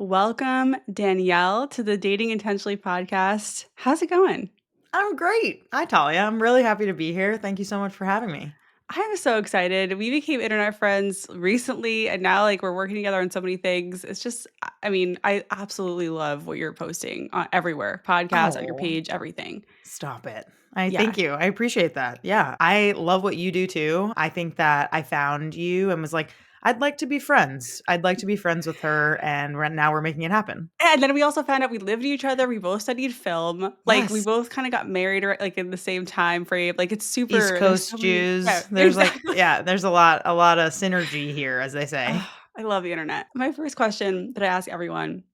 Welcome, Danielle, to the Dating Intentionally podcast. How's it going? I'm great. Hi, Talia. I'm really happy to be here. Thank you so much for having me. I'm so excited. We became internet friends recently, and now we're working together on so many things. It's just, I absolutely love what you're posting everywhere, podcast, on your Oh, page, everything. stop it. I Yeah. thank you. I appreciate that. Yeah. I love what you do too. I think that I found you and was like, I'd like to be friends. I'd like to be friends with her. And right now we're making it happen. And then we also found out we lived with each other. We both studied film. We Yes. both kind of got married in the same time frame. It's East super, there's so Coast many. Yeah, Jews. There's exactly. there's a lot of synergy here, as they say. I love the internet. My first question that I ask everyone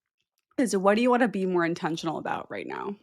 is what do you wanna be more intentional about right now?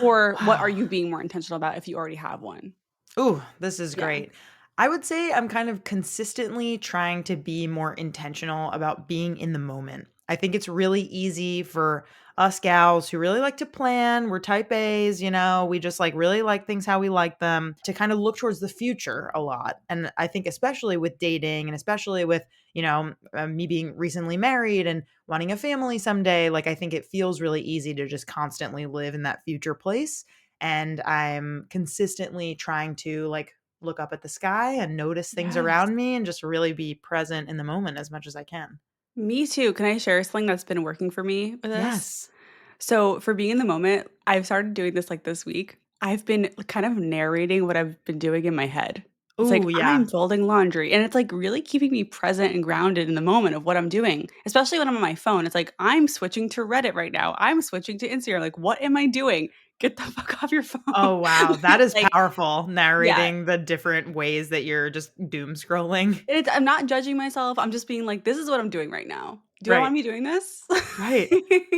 Or what are Wow. you being more intentional about if you already have one? Ooh, this is Yeah. great. I would say I'm kind of consistently trying to be more intentional about being in the moment. I think it's really easy for us gals who really like to plan. We're type A's, we just really like things how we like them to kind of look towards the future a lot. And I think, especially with dating and especially with, me being recently married and wanting a family someday, I think it feels really easy to just constantly live in that future place, and I'm consistently trying to look up at the sky and notice things Yes. around me and just really be present in the moment as much as I can. Me too. Can I share something that's been working for me with this? Yes. So, for being in the moment, I've started doing this week. I've been kind of narrating what I've been doing in my head. It's like, Oh, I'm yeah. folding laundry, and it's, really keeping me present and grounded in the moment of what I'm doing, especially when I'm on my phone. It's like, I'm switching to Reddit right now. I'm switching to Instagram. What am I doing? Get the fuck off your phone. Oh, wow. That is Like, powerful, yeah. narrating the different ways that you're just doom scrolling. I'm not judging myself. I'm just being like, "This is what I'm doing right now. Do I wanna Right. be doing this?" Right.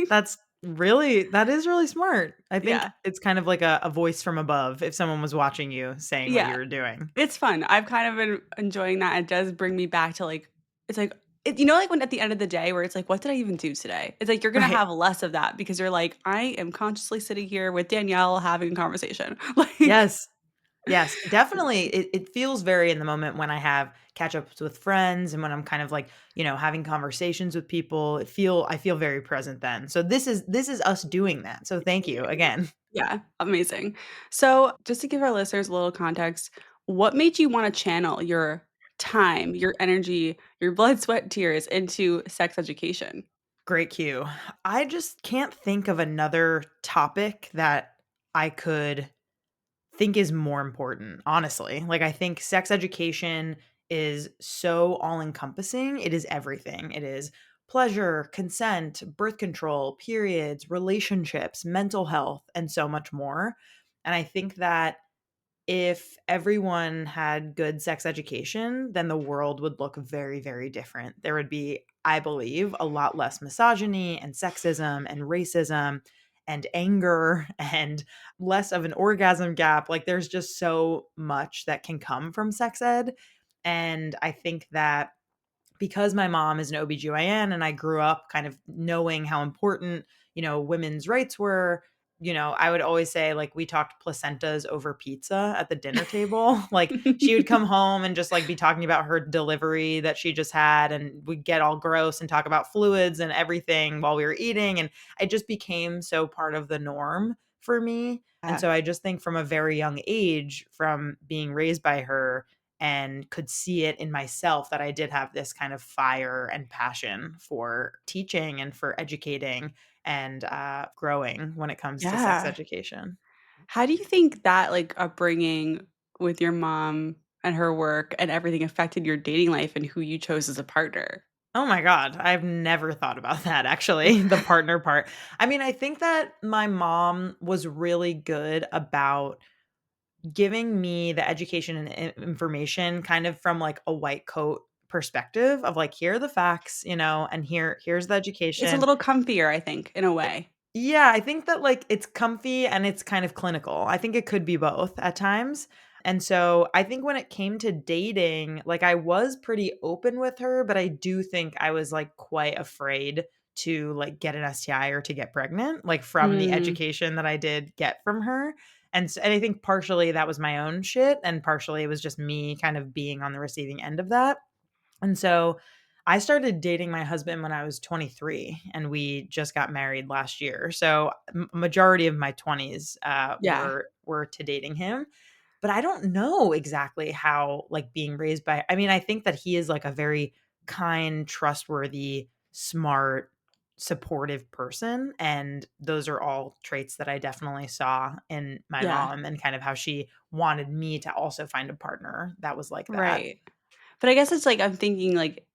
That is really smart. I think Yeah. it's kind of like a voice from above if someone was watching you saying what you Yeah. were doing. It's fun. I've kind of been enjoying that. It does bring me back to, it's like when at the end of the day where it's like, "What did I even do today?" It's like you're gonna Right. have less of that because you're like, "I am consciously sitting here with Danielle having a conversation." Yes. Yes, definitely. It feels very in the moment when I have catch ups with friends and when I'm kind of having conversations with people. I feel very present then. So this is us doing that. So thank you again. Yeah, amazing. So, just to give our listeners a little context, what made you wanna channel your time, your energy, your blood, sweat, tears into sex education? Great cue. I just can't think of another topic that I could think is more important, honestly. I think sex education is so all encompassing. It is everything. It is pleasure, consent, birth control, periods, relationships, mental health, and so much more. And I think that if everyone had good sex education, then the world would look very, very different. There would be, I believe, a lot less misogyny and sexism and racism and anger and less of an orgasm gap. There's just so much that can come from sex ed. And I think that because my mom is an OBGYN and I grew up kind of knowing how important, women's rights were, I would always say we talked placentas over pizza at the dinner table. She would come home and just be talking about her delivery that she just had, and we'd get all gross and talk about fluids and everything while we were eating, and it just became so part of the norm for me. And Yeah. so I just think from a very young age, from being raised by her, and could see it in myself that I did have this kind of fire and passion for teaching and for educating and growing when it comes to sex Yeah. education. How do you think that, upbringing with your mom and her work and everything affected your dating life and who you chose as a partner? Oh my God. I've never thought about that actually, the partner part. I mean, I think that my mom was really good about giving me the education and information kind of from a white coat perspective of here are the facts, and here's the It's a education. little comfier, I think, in a way. Yeah, I think that it's comfy and it's kind of clinical. I think it could be both at times. And so I think when it came to dating, I was pretty open with her, but I do think I was quite afraid to get an STI or to get pregnant, from the Mm. education that I did get from her. And I think partially that was my own shit and partially it was just me kind of being on the receiving end of that. And so I started dating my husband when I was 23, and we just got married last year. So, majority of my 20s Yeah. were to dating him. But I don't know exactly how, like, being raised by I mean, I think that he is, like, a very kind, trustworthy, smart, supportive person, and those are all traits that I definitely saw in my Yeah. mom and kind of how she wanted me to also find a partner that was like that. Right. But I guess it's like I'm thinking like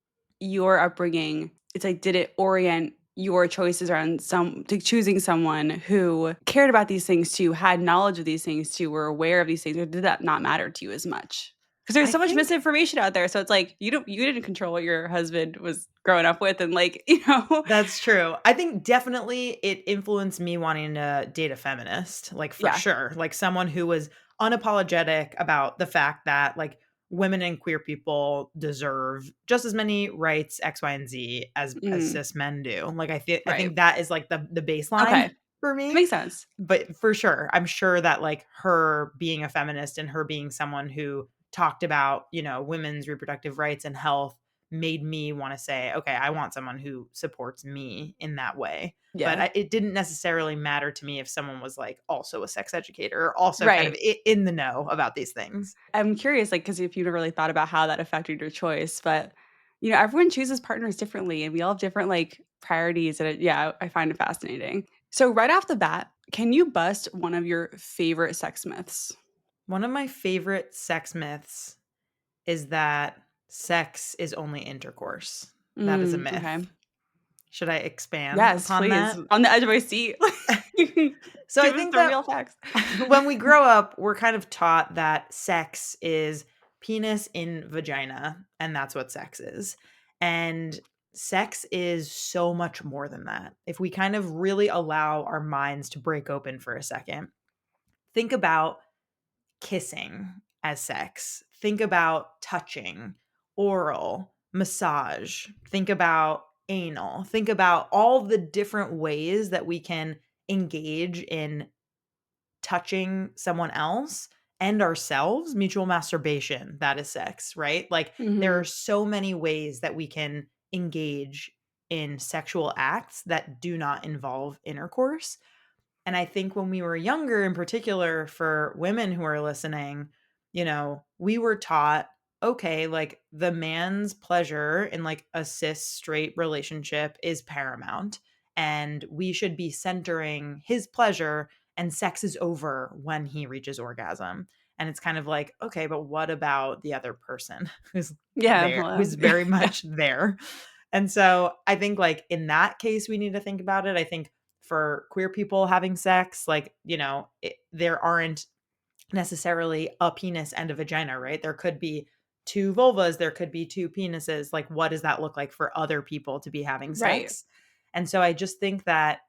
your upbringing, it's like did it orient your choices around some to choosing someone who cared about these things too, had knowledge of these things too, were aware of these things, or did that not matter to you as much? Because there's I so much think misinformation out there. So it's like you didn't control what your husband was growing up with and like, you know. that's true. I think definitely it influenced me wanting to date a feminist, like, for Yeah. sure. Like, someone who was unapologetic about the fact that, like, women and queer people deserve just as many rights, X, Y, and Z as Mm, cis men do. Like, I right. think that is, like, the Okay. baseline for That me. makes sense. But for sure, I'm sure that, like, her being a feminist and her being someone who talked about, women's reproductive rights and health made me wanna say, "Okay, I want someone who supports me in that way." But Yeah. it didn't necessarily matter to me if someone was, like, also a sex educator or also kind of Right. in the know about these things. I'm curious, like, because if you never really thought about how that affected your choice, but, everyone chooses partners differently, and we all have different, like, priorities, and yeah, I find it fascinating. So right off the bat, can you bust one of your favorite sex myths? One of my favorite sex myths is that sex is only intercourse. That is a Okay. myth. Should I expand Yes, upon please. that? On the edge of my seat. So I Give us think the that real facts. when we grow up, we're kind of taught that sex is penis in vagina, and that's what sex is. And sex is so much more than that. If we kind of really allow our minds to break open for a second, think about kissing as sex, think about touching, oral, massage, think about anal, think about all the different ways that we can engage in touching someone else and ourselves, mutual masturbation, that is sex, right? Like, there are Mhm. so many ways that we can engage in sexual acts that do not involve intercourse. And I think when we were younger, in particular for women who are listening, we were taught, okay, like, the man's pleasure in, like, a cis straight relationship is paramount. And we should be centering his pleasure, and sex is over when he reaches orgasm. And it's kind of like, okay, but what about the other person who's Yeah, there, well, who's very yeah. much there? And so I think, like, in that case, we need to think about it. I think for queer people having sex, like, there aren't necessarily a penis and a vagina, right? There could be two vulvas, there could be two penises. Like, what does that look like for other people to be having Right. sex? And so I just think that,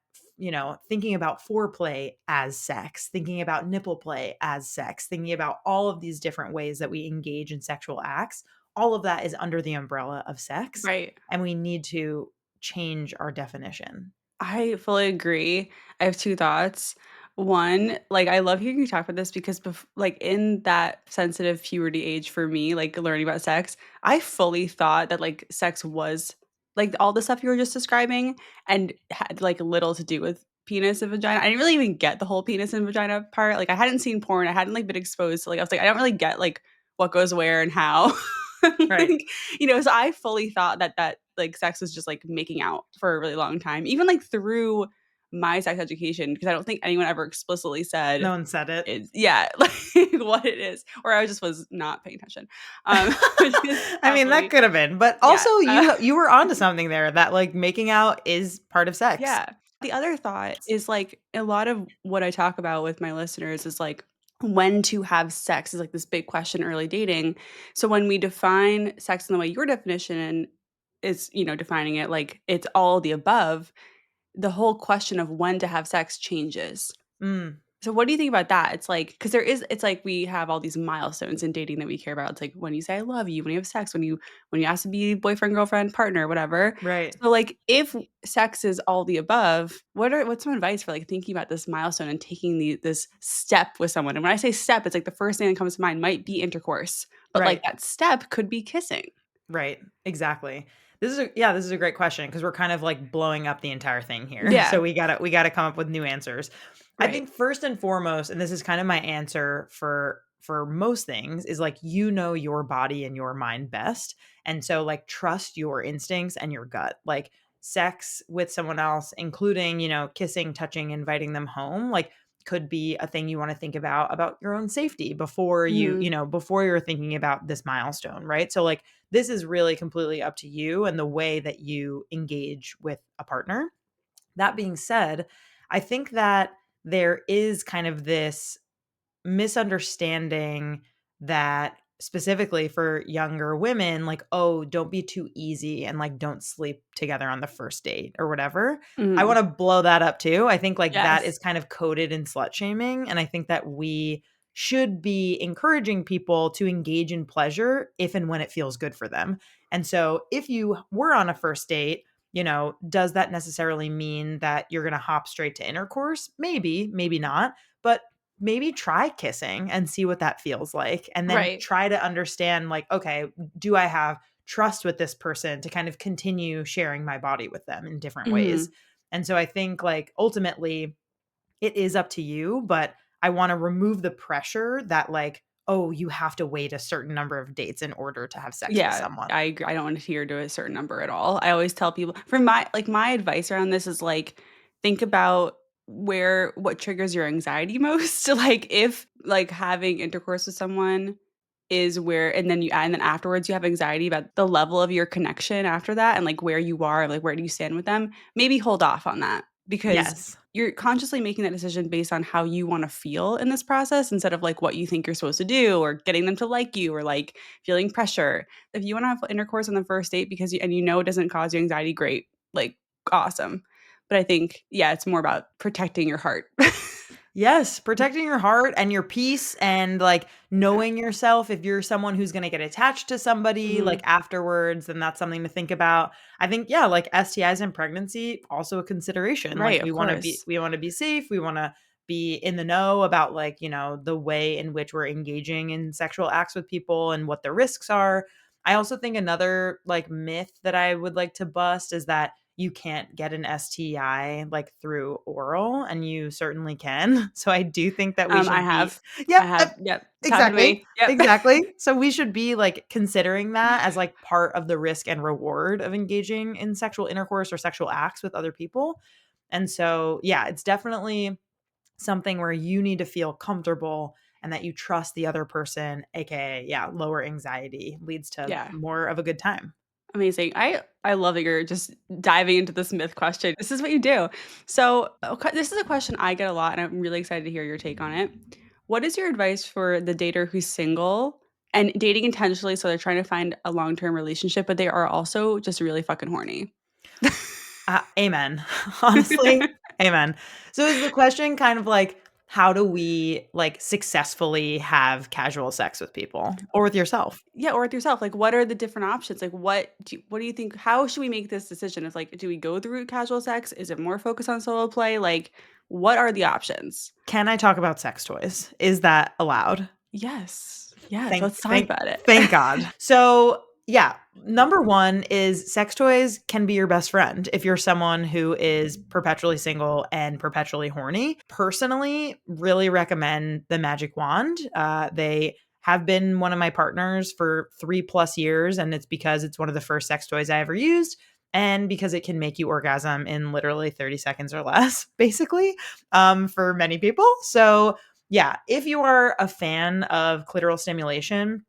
thinking about foreplay as sex, thinking about nipple play as sex, thinking about all of these different ways that we engage in sexual acts, all of that is under the umbrella of sex. Right. And we need to change our definition. I fully agree. I have 2 thoughts. One, like, I love hearing you talk about this because like, in that sensitive puberty age for me, like, learning about sex, I fully thought that, like, sex was like, all the stuff you were just describing and had, like, little to do with penis and vagina. I didn't really even get the whole penis and vagina part. Like, I hadn't seen porn. I hadn't, like, been exposed to, like I was like, I don't really get, like, what goes where and how. Right. Like, so I fully thought that, like, sex was just, like, making out for a really long time, even, like, through my sex education, because I don't think anyone ever explicitly said No one said it. it's yeah, like, what it is, or I just was not paying attention, which is I mean, that probably could have been, but yeah, also you were onto something there that, like, making out is part of sex. yeah. The other thought is, like, a lot of what I talk about with my listeners is, like, when to have sex is, like, this big question early dating. So when we define sex in the way your definition is, defining it, like, it's all the above, the whole question of when to have sex changes. Mm, So what do you think about that? It's like because it's like we have all these milestones in dating that we care about. It's like when you say I love you, when you have sex, when you ask to be boyfriend, girlfriend, partner, whatever. right, So like if sex is all the above, what's some advice for like thinking about this milestone and taking this step with someone? And when I say step, it's like the first thing that comes to mind might be intercourse, but like right, that step could be kissing. right, exactly. This is a great question because we're kind of like blowing up the entire thing here. So Yeah, we gotta come up with new answers. I right. think first and foremost, and this is kind of my answer for most things, is like you know your body and your mind best. And so like trust your instincts and your gut. Like sex with someone else, including, kissing, touching, inviting them home, like could be a thing you want to think about your own safety before Mhm. before you're thinking about this milestone, right? So like this is really completely up to you and the way that you engage with a partner. That being said, I think that there is kind of this misunderstanding that specifically for younger women, like, oh, don't be too easy and like don't sleep together on the first date or whatever. I Mhm. want to blow that up too. I think like that Yes. is kind of coded in slut shaming. And I think that we should be encouraging people to engage in pleasure if and when it feels good for them. And so if you were on a first date, does that necessarily mean that you're going to hop straight to intercourse? Maybe, maybe not. But maybe try kissing and see what that feels like. And then Right. try to understand, like, okay, do I have trust with this person to kind of continue sharing my body with them in different ways? Mhm. And so I think, like, ultimately, it is up to you, but I want to remove the pressure that, like, oh, you have to wait a certain number of dates in order to have sex with Yeah, someone. I agree. I don't want to adhere to a certain number at all. I always tell people for my advice around this is like think about what triggers your anxiety most. Like if like having intercourse with someone is where and then afterwards you have anxiety about the level of your connection after that and like where you are, like where do you stand with them? Maybe hold off on that because Yes. you're consciously making that decision based on how you want to feel in this process instead of like what you think you're supposed to do or getting them to like you or like feeling pressure. If you want to have intercourse on the first date because you know it doesn't cause you anxiety, great. Like awesome. But I think yeah, it's more about protecting your heart. Yes, protecting your heart and your peace and like knowing yourself. If you're someone who's going to get attached to somebody like Mhm. afterwards, then that's something to think about. I think yeah, like STIs and pregnancy also a consideration. Like Right, of course. we want to be safe, we want to be in the know about like, the way in which we're engaging in sexual acts with people and what the risks are. I also think another like myth that I would like to bust is that you can't get an STI like through oral, and you certainly can. So I do think that we I should be have. I Yep, have. Yep. It's happened to exactly. me. Yep. Exactly. So we should be like considering that as like part of the risk and reward of engaging in sexual intercourse or sexual acts with other people. And so, yeah, it's definitely something where you need to feel comfortable and that you trust the other person, aka, yeah, lower anxiety leads to Yeah. more of a good time. Amazing. I love that you're just diving into this myth question. This is what you do. So, okay, this is a question I get a lot, and I'm really excited to hear your take on it. What is your advice for the dater who's single and dating intentionally? So they're trying to find a long term relationship, but they are also just really fucking horny. Amen. Honestly, amen. So is the question kind of like, how do we like successfully have casual sex with people or with yourself? Yeah, or with yourself. Like, what are the different options? Like, what do you think? How should we make this decision? It's like, do we go through casual sex? Is it more focused on solo play? Like, what are the options? Can I talk about sex toys? Is that allowed? Yes. Yes, Thank let's talk thank about it. thank God. So, yeah, number 1 is sex toys can be your best friend if you're someone who is perpetually single and perpetually horny. Personally, really recommend the magic wand. They have been one of my partners for 3 plus years, and it's because it's one of the first sex toys I ever used and because it can make you orgasm in literally 30 seconds or less, basically, for many people. So, yeah, if you are a fan of clitoral stimulation,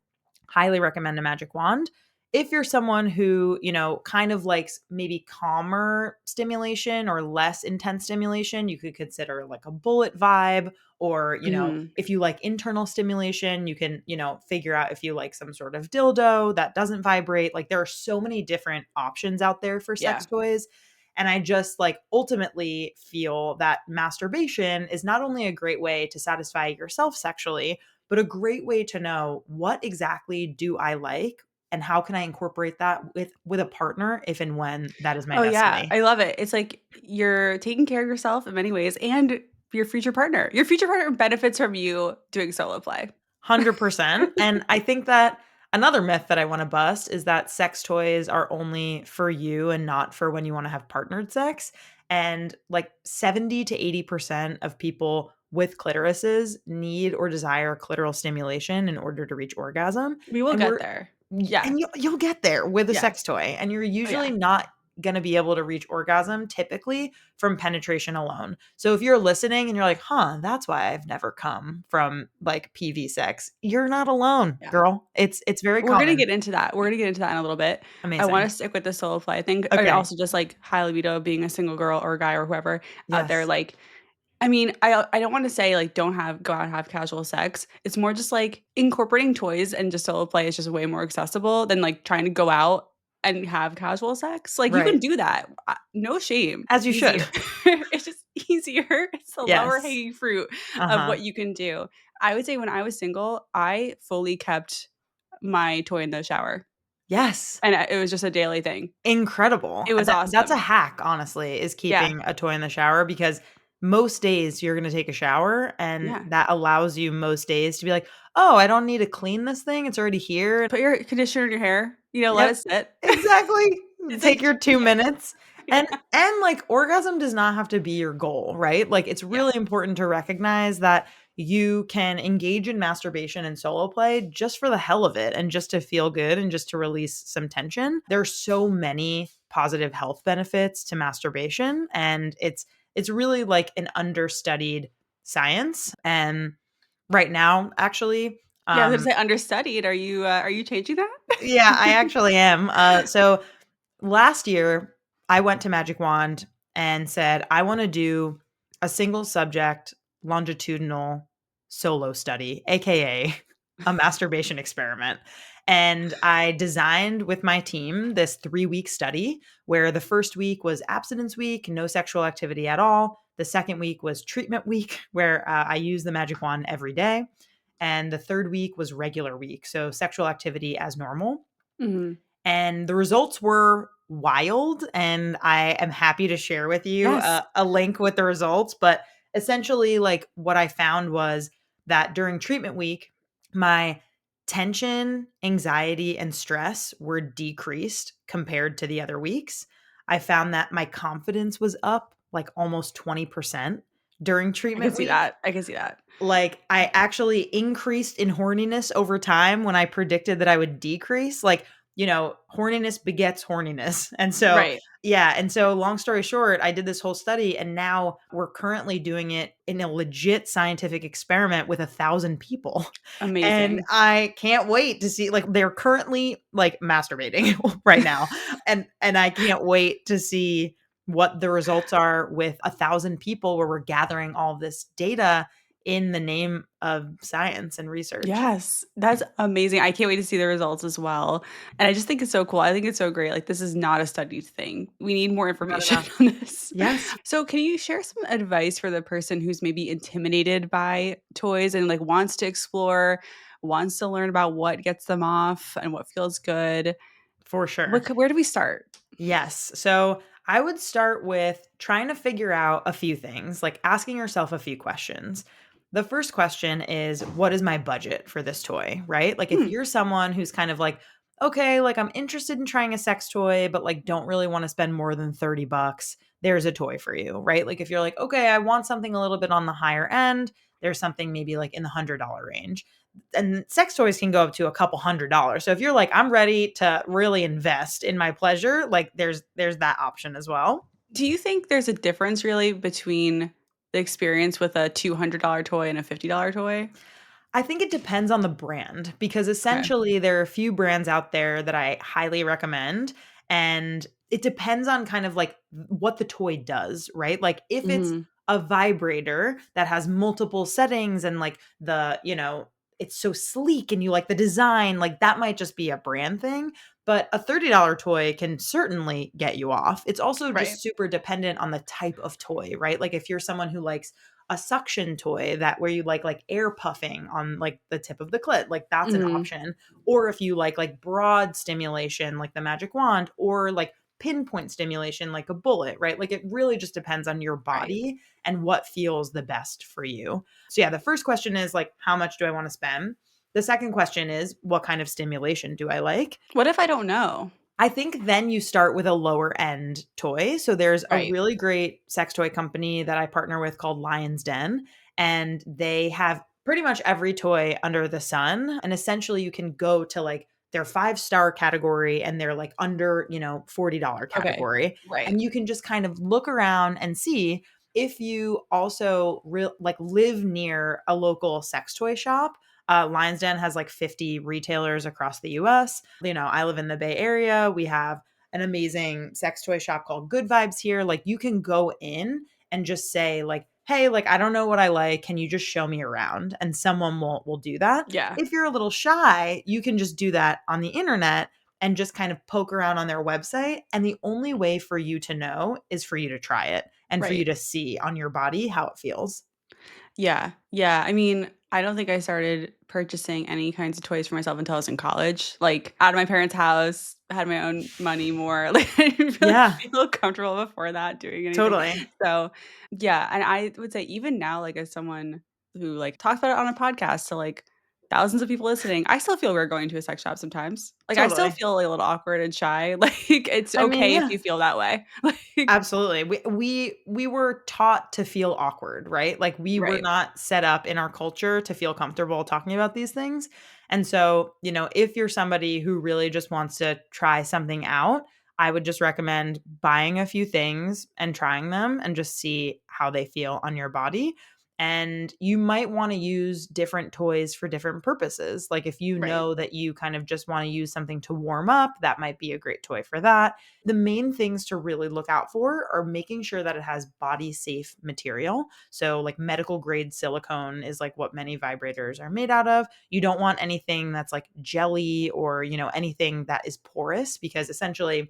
highly recommend a magic wand. If you're someone who, kind of likes maybe calmer stimulation or less intense stimulation, you could consider like a bullet vibe. Or, Mhm. if you like internal stimulation, you can, figure out if you like some sort of dildo that doesn't vibrate. Like there are so many different options out there for sex Yeah. toys. And I just like ultimately feel that masturbation is not only a great way to satisfy yourself sexually, but a great way to know what exactly do I like and how can I incorporate that with a partner if and when that is my Oh, yeah, destiny. I love it. It's like you're taking care of yourself in many ways and your future partner. Your future partner benefits from you doing solo play. 100%. And I think that Another myth that I want to bust is that sex toys are only for you and not for when you want to have partnered sex. And like 70 to 80% of people with clitorises need or desire clitoral stimulation in order to reach orgasm. We will And get we're there. Yeah. and you'll get there with a sex Yes. toy, and you're Oh, yeah. usually not going to be able to reach orgasm typically from penetration alone. So if you're listening and you're like, "Huh, that's why I've never come from like PV sex." You're not alone, Yeah. girl. It's very We're gonna common. get into that. We're gonna get into that in a little bit. I Amazing. wanna stick with the solo play. I think and Okay. also just, like, high libido, being a single girl or guy or whoever out there, Yes. like, I mean, I don't wanna say, like, don't have go out and have casual sex. It's more just, like, incorporating toys and just solo play is just way more accessible than, like, trying to go out and have casual sex. Like, you can Right. do that. No shame. As you Easier. should. It's just easier. It's the lower Yes. hanging fruit of Uh-huh. what you can do. I would say when I was single, I fully kept my toy in the shower, Yes. and it was just a daily thing. Incredible. It was That's a awesome. hack, honestly, is Yeah, keeping a toy in the shower because most days you're gonna take a shower, and yeah. that allows you most days to be like, "Oh, I don't need to clean this thing, it's already here." Put your conditioner in your hair, let Yep, it sit. exactly. It's Take like your 2 yeah, minutes, yeah, and, like, orgasm does not have to be your goal, right? Like, it's yeah. really important to recognize that you can engage in masturbation and solo play just for the hell of it and just to feel good and just to release some tension. There's so many positive health benefits to masturbation, and it's really, like, an understudied science, and right now, actually, Yeah, I was um gonna say understudied. Are you changing that? yeah, I actually am. So last year, I went to Magic Wand and said, I want to do a single subject longitudinal solo study, AKA a masturbation experiment. And I designed with my team this 3 week study where the first week was abstinence week, no sexual activity at all. The second week was treatment week, where I use the Magic Wand every day. And the third week was regular week. So sexual activity as normal. Mhm. And the results were wild, and I am happy to share with you Yes. a link with the results. But essentially, like, what I found was that during treatment week, my tension, anxiety, and stress were decreased compared to the other weeks. I found that my confidence was up like almost 20% during I can treatment see week. that. I can see that. Like, I actually increased in horniness over time when I predicted that I would decrease. Like, horniness begets horniness. And so, Right. yeah. And so, long story short, I did this whole study, and now we're currently doing it in a legit scientific experiment with 1,000 people. And Amazing. I can't wait to see, like, they're currently like masturbating right now. And I can't wait to see what the results are with 1,000 people where we're gathering all this data in the name of science and research. Yes, that's amazing. I can't wait to see the results as well, and I just think it's so cool. I think it's so great. Like, this is not a studied thing. We need more Not information enough. on this. Yes, So, can you share some advice for the person who's maybe intimidated by toys and, like, wants to explore, wants to learn about what gets them off and what feels good? for What sure. could where do we start? Yes. So I would start with trying to figure out a few things, like asking yourself a few questions. The first question is, what is my budget for this toy? Right? Like, if Hmm, you're someone who's kind of like, okay, like, I'm interested in trying a sex toy, but like don't really want to spend more than 30 bucks, there's a toy for you, right? Like, if you're like, okay, I want something a little bit on the higher end, there's something maybe like in the $100 range. And sex toys can go up to a couple $100. So if you're like, I'm ready to really invest in my pleasure, like, there's that option as well. do you think there's a difference really between the experience with a $200 toy and a $50 toy? I think it depends on the brand because Okay. essentially there are a few brands out there that I highly recommend, and it depends on kind of like what the toy does, right? Like, if it's Mhm. a vibrator that has multiple settings and like it's so sleek and you like the design, like that might just be a brand thing, but a $30 toy can certainly get you off. It's also Right. just super dependent on the type of toy, right? Like, if you're someone who likes a suction toy that where you like air puffing on like the tip of the clit, like that's an Mhm. option. Or if you like broad stimulation like the magic wand, or like pinpoint stimulation like a bullet, right? Like, it really just depends on your Right. body and what feels the best for you. So yeah, the first question is like, how much do I want to spend? The second question is, what kind of stimulation do I like? What if I don't know? I think then you start with a lower end toy. So there's a Right. really great sex toy company that I partner with called Lion's Den, and they have pretty much every toy under the sun. And essentially, you can go to like their 5-star category and they're like under, $40 Okay. category. Right. And you can just kind of look around and see if you also like live near a local sex toy shop. Lion's Den has like 50 retailers across the US. I live in the Bay Area. We have an amazing sex toy shop called Good Vibes here. Like you can go in and just say like, "Hey, like I don't know what I like. Can you just show me around?" And someone will do that. Yeah. If you're a little shy, you can just do that on the internet and just kind of poke around on their website. And the only way for you to know is for you to try it and for you Right. to see on your body how it feels. Yeah, yeah. I mean, I don't think I started purchasing any kinds of toys for myself until I was in college, like, out of my parents' house, had my own money more, like, I didn't really Yeah, feel comfortable before that doing anything. totally. So, yeah, and I would say even now, like, as someone who, like, talks about it on a podcast to, like, thousands of people listening, I still feel weird going to a sex shop sometimes. Like, I still Totally. feel, like, a little awkward and shy, like, it's I mean, okay if yeah. you feel that way. Like Absolutely. We were taught to feel awkward, right? Like we were Right, not set up in our culture to feel comfortable talking about these things. And so, if you're somebody who really just wants to try something out, I would just recommend buying a few things and trying them and just see how they feel on your body. And you might want to use different toys for different purposes. Like if you right, know that you kind of just want to use something to warm up, that might be a great toy for that. The main things to really look out for are making sure that it has body safe material. So, like medical grade silicone is like what many vibrators are made out of. You don't want anything that's like jelly or, anything that is porous because essentially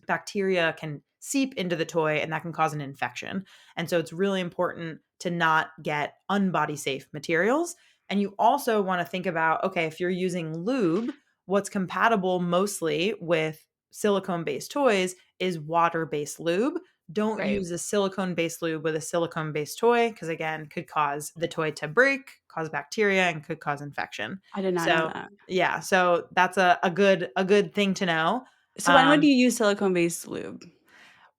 bacteria can seep into the toy and that can cause an infection. And so it's really important to not get unbody safe materials. And you also want to think about okay, if you're using lube, what's compatible mostly with silicone based toys is water based lube. Don't right. use a silicone based lube with a silicone based toy because, again, could cause the toy to break, cause bacteria, and could cause infection. I did not know So, that. yeah, so that's a good thing to know. So when would Um, you use silicone-based lube?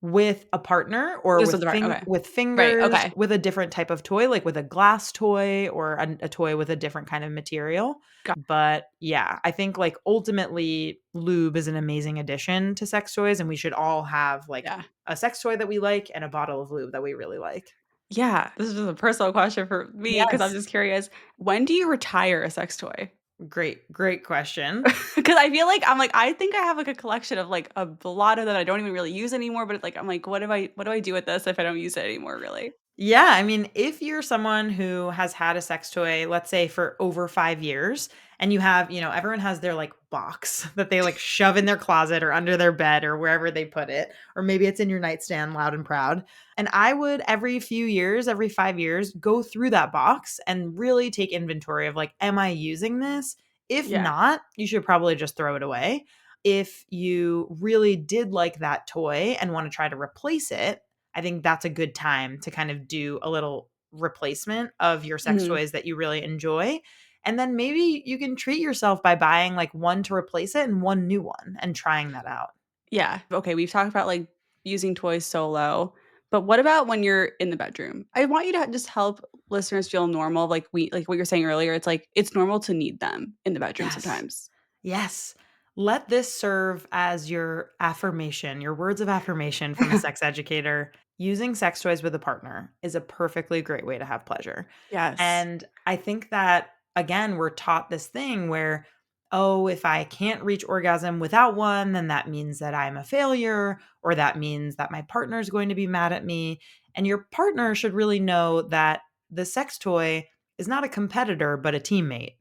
with a partner or Just with the part okay. with Right, fingers, okay. with a different type of toy, like with a glass toy or a toy with a different kind of material. Got But yeah, I think like ultimately lube is an amazing addition to sex toys and we should all have like yeah. a sex toy that we like and a bottle of lube that we really like. Yeah, this is just a personal question for me because 'cause I'm Yes. just curious. When do you retire a sex toy? Great question. Because I feel like I'm like, I think I have, like, a collection of, like, a lot of that I don't even really use anymore, but it's like, I'm like, what do I do with this if I don't use it anymore, really? Yeah, I mean, if you're someone who has had a sex toy, let's say for over 5 years, and you have, everyone has their like box that they like shove in their closet or under their bed or wherever they put it, or maybe it's in your nightstand loud and proud. And I would every few years, every 5 years, go through that box and really take inventory of like, am I using this? If Yeah. not, you should probably just throw it away. If you really did like that toy and want to try to replace it, I think that's a good time to kind of do a little replacement of your sex Mhm. toys that you really enjoy. And then maybe you can treat yourself by buying like one to replace it and one new one and trying that out. Yeah. Okay, we've talked about, like, using toys solo, but what about when you're in the bedroom? I want you to just help listeners feel normal, like what you were saying earlier, it's like, it's normal to need them in the bedroom Yes. sometimes. Yes. Let this serve as your affirmation, your words of affirmation from a sex educator. Using sex toys with a partner is a perfectly great way to have pleasure. Yes. And I think that, again, we're taught this thing where, oh, if I can't reach orgasm without one, then that means that I'm a failure, or that means that my partner is going to be mad at me. And your partner should really know that the sex toy is not a competitor, but a teammate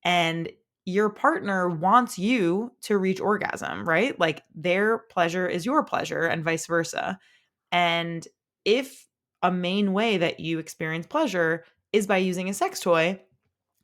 and your partner wants you to reach orgasm, right? Like their pleasure is your pleasure and vice versa. And if a main way that you experience pleasure is by using a sex toy,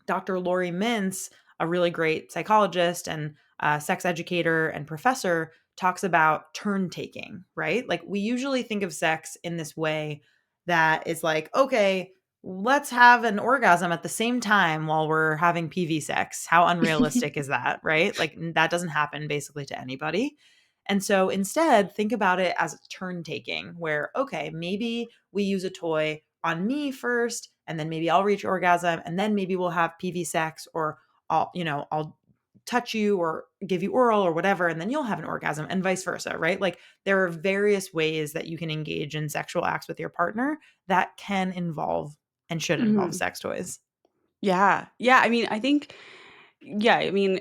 Dr. Lori Mintz, a really great psychologist and sex educator and professor, talks about turn taking, right? Like we usually think of sex in this way that is like, okay, let's have an orgasm at the same time while we're having PV sex. How unrealistic is that, right? Like that doesn't happen basically to anybody. And so instead, think about it as turn taking, where, okay, maybe we use a toy on me first, and then maybe I'll reach orgasm, and then maybe we'll have PV sex, or I'll touch you or give you oral or whatever, and then you'll have an orgasm, and vice versa, right? Like there are various ways that you can engage in sexual acts with your partner that can involve and should involve Mhm. sex toys. Yeah. Yeah, I mean, I think yeah, I mean,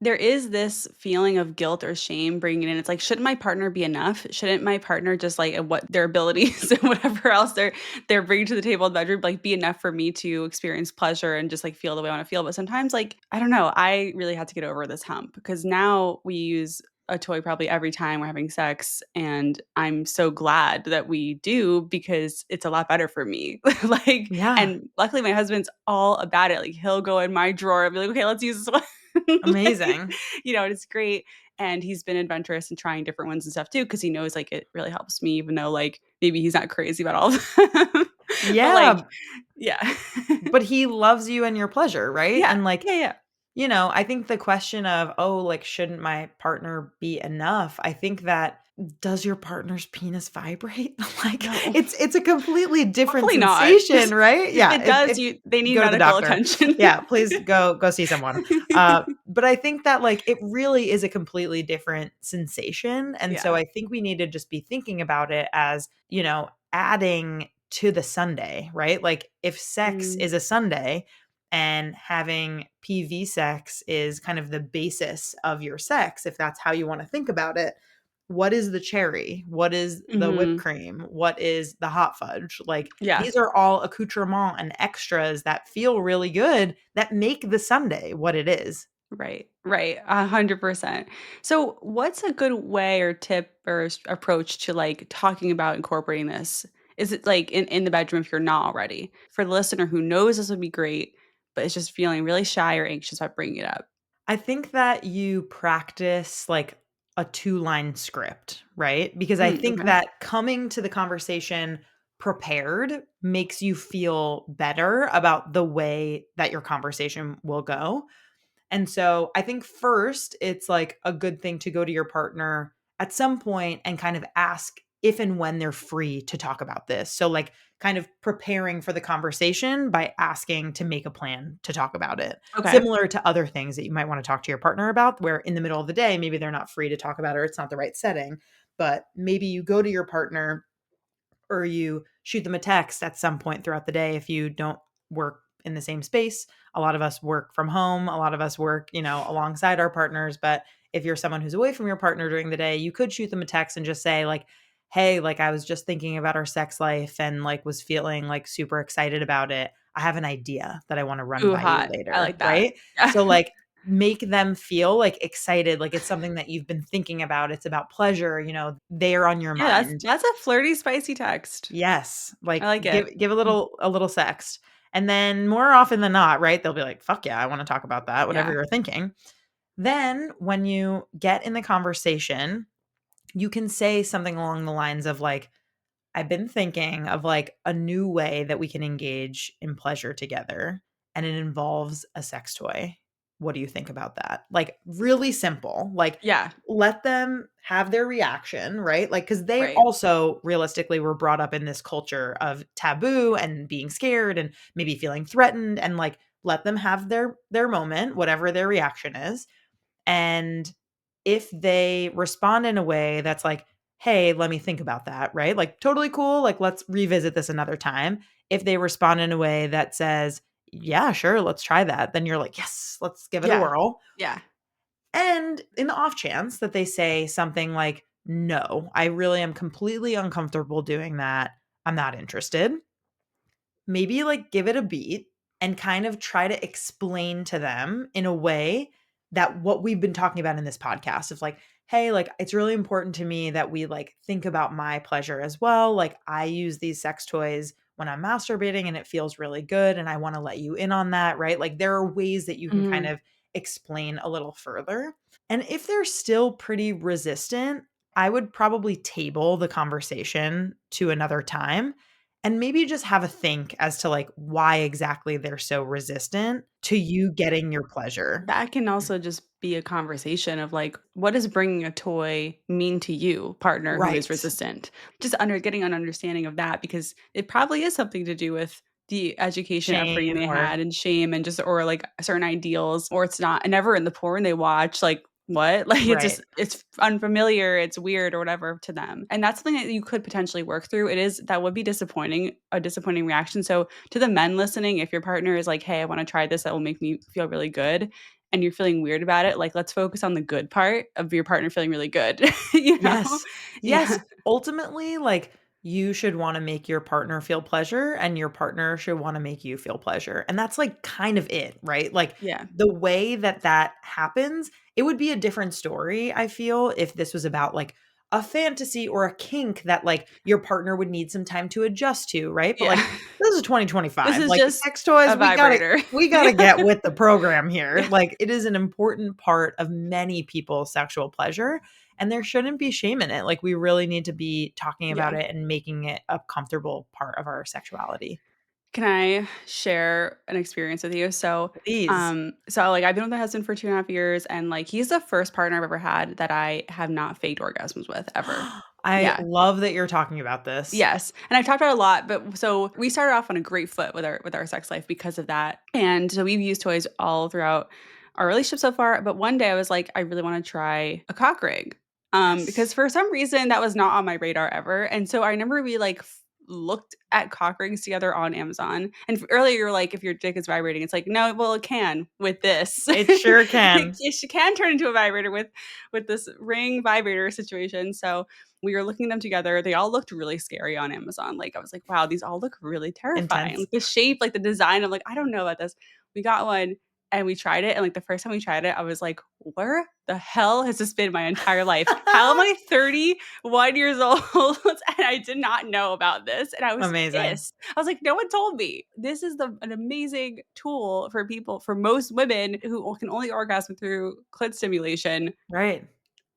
there is this feeling of guilt or shame bringing it in. It's like, shouldn't my partner be enough? Shouldn't my partner just like what their abilities and whatever else they're bringing to the table in the bedroom like be enough for me to experience pleasure and just like feel the way I want to feel? But sometimes like I don't know, I really had to get over this hump because now we use a toy probably every time we're having sex and I'm so glad that we do because it's a lot better for me. Like Yeah, and luckily my husband's all about it. Like he'll go in my drawer and be like, "Okay, let's use this one." Like, amazing. and it's great, and he's been adventurous and trying different ones and stuff too, because he knows, like, it really helps me even though, like, maybe he's not crazy about all of them. But, like Yeah, yeah. but he loves you and your pleasure, right? Yeah. And like, Yeah, yeah. I think the question of, oh, like, shouldn't my partner be enough? I think that does your partner's penis vibrate? Like, No. it's a completely different Hopefully not. sensation, right? If Yeah, it if does, if you they need go to the medical doctor. attention. Yeah, please go see someone. But I think that, like, it really is a completely different sensation, and so Yeah. I think we need to just be thinking about it as, adding to the Sunday, right? Like, if sex Mm, is a Sunday and having PV sex is kind of the basis of your sex, if that's how you want to think about it, what is the cherry? What is the whipped mhm. cream? What is the hot fudge? Like, Yeah. these are all accoutrement and extras that feel really good that make the Sunday what it is. Right, right, 100%. So, what's a good way or tip or approach to like talking about incorporating this? Is it like in the bedroom if you're not already? For the listener who knows this would be great, but is just feeling really shy or anxious about bringing it up. I think that you practice like a two-line script, right? Because I think Okay. that coming to the conversation prepared makes you feel better about the way that your conversation will go. And so I think first, it's like a good thing to go to your partner at some point and kind of ask if and when they're free to talk about this. So, like, kind of preparing for the conversation by asking to make a plan to talk about it. Okay. Similar to other things that you might want to talk to your partner about, where in the middle of the day, maybe they're not free to talk about it or it's not the right setting. But maybe you go to your partner or you shoot them a text at some point throughout the day if you don't work in the same space. A lot of us work from home, a lot of us work, alongside our partners, but if you're someone who's away from your partner during the day, you could shoot them a text and just say like, "Hey, like I was just thinking about our sex life and like was feeling like super excited about it. I have an idea that I want to run Ooh, by you hot. I later." like that. Right? Yeah. So like make them feel like excited, like it's something that you've been thinking about. It's about pleasure, they're on your Yeah, mind. that's a flirty, spicy text. Yes, I like, like give it. give a little sext, and then more often than not, right, they'll be like, "Fuck yeah, I wanna talk about that," whatever Yeah. you're thinking. Then when you get in the conversation, you can say something along the lines of like, I've been thinking of like a new way that we can engage in pleasure together, and it involves a sex toy. What do you think about that? Like, really simple. Like, Yeah. let them have their reaction, right? Like, because they Right. also realistically were brought up in this culture of taboo and being scared and maybe feeling threatened, and like, let them have their moment, whatever their reaction is. And if they respond in a way that's like, "Hey, let me think about that," right? Like, totally cool, like, let's revisit this another time. If they respond in a way that says, "Yeah, sure, let's try that," then you're like, "Yes, let's give it a Yeah. whirl." Yeah. And in the off chance that they say something like, "No, I really am completely uncomfortable doing that. I'm not interested." Maybe like give it a beat and kind of try to explain to them in a way that what we've been talking about in this podcast of like, hey, like it's really important to me that we like think about my pleasure as well. Like I use these sex toys when I'm masturbating and it feels really good and I want to let you in on that, right? Like there are ways that you can kind Mhm. of explain a little further. And if they're still pretty resistant, I would probably table the conversation to another time and maybe just have a think as to, like, why exactly they're so resistant to you getting your pleasure. That can also just be a conversation of like, what does bringing a toy mean to you, partner who is Right. resistant? Just getting an understanding of that because it probably is something to do with the education upbringing Shame they or had and shame and just or like certain ideals, or it's not never in the porn they watch. Like what? Like it's right. just it's unfamiliar, it's weird or whatever to them. And that's something that you could potentially work through. It is that would be disappointing, a disappointing reaction. So to the men listening, if your partner is like, "Hey, I want to try this that will make me feel really good," and you're feeling weird about it, like, let's focus on the good part of your partner feeling really good, you know? Yes. Yes. Yeah. Ultimately, like, you should wanna make your partner feel pleasure, and your partner should wanna make you feel pleasure, and that's, like, kind of it, right? Like, Yeah. the way that that happens, it would be a different story, I feel, if this was about, like, a fantasy or a kink that, like, your partner would need some time to adjust to, right? But, Yeah. like, this is This 2025, is like, just sex toys, a vibrator. we gotta Yeah. get with the program here. Yeah. Like, it is an important part of many people's sexual pleasure, and there shouldn't be shame in it. Like, we really need to be talking about Yeah. it and making it a comfortable part of our sexuality. Can I share an experience with you? Please. Like, I've been with my husband for 2.5 years, and, like, he's the first partner I've ever had that I have not faked orgasms with, ever. I Yeah. love that you're talking about this. Yes, and I've talked about it a lot, but so we started off on a great foot with our sex life because of that, and so we've used toys all throughout our relationship so far, but one day I was like, "I really wanna try a cock ring," Yes. because for some reason that was not on my radar ever, and so I remember we, like, looked at cock rings together on Amazon, and earlier you were like, "If your dick is vibrating," it's like, "No, well, it can with this." It sure can. It can turn into a vibrator with this ring vibrator situation, so we were looking them together. They all looked really scary on Amazon. Like, I was like, "Wow, these all look really terrifying." Intense. Like, the shape, like, the design, I'm like, "I don't know about this." We got one and we tried it, and, like, the first time we tried it, I was like, "Where the hell has this been my entire life? How am I 31 years old and I did not know about this?" And I was Amazing. pissed. I was like, "No one told me. This is an amazing tool for people, for most women who can only orgasm through clit stimulation." Right.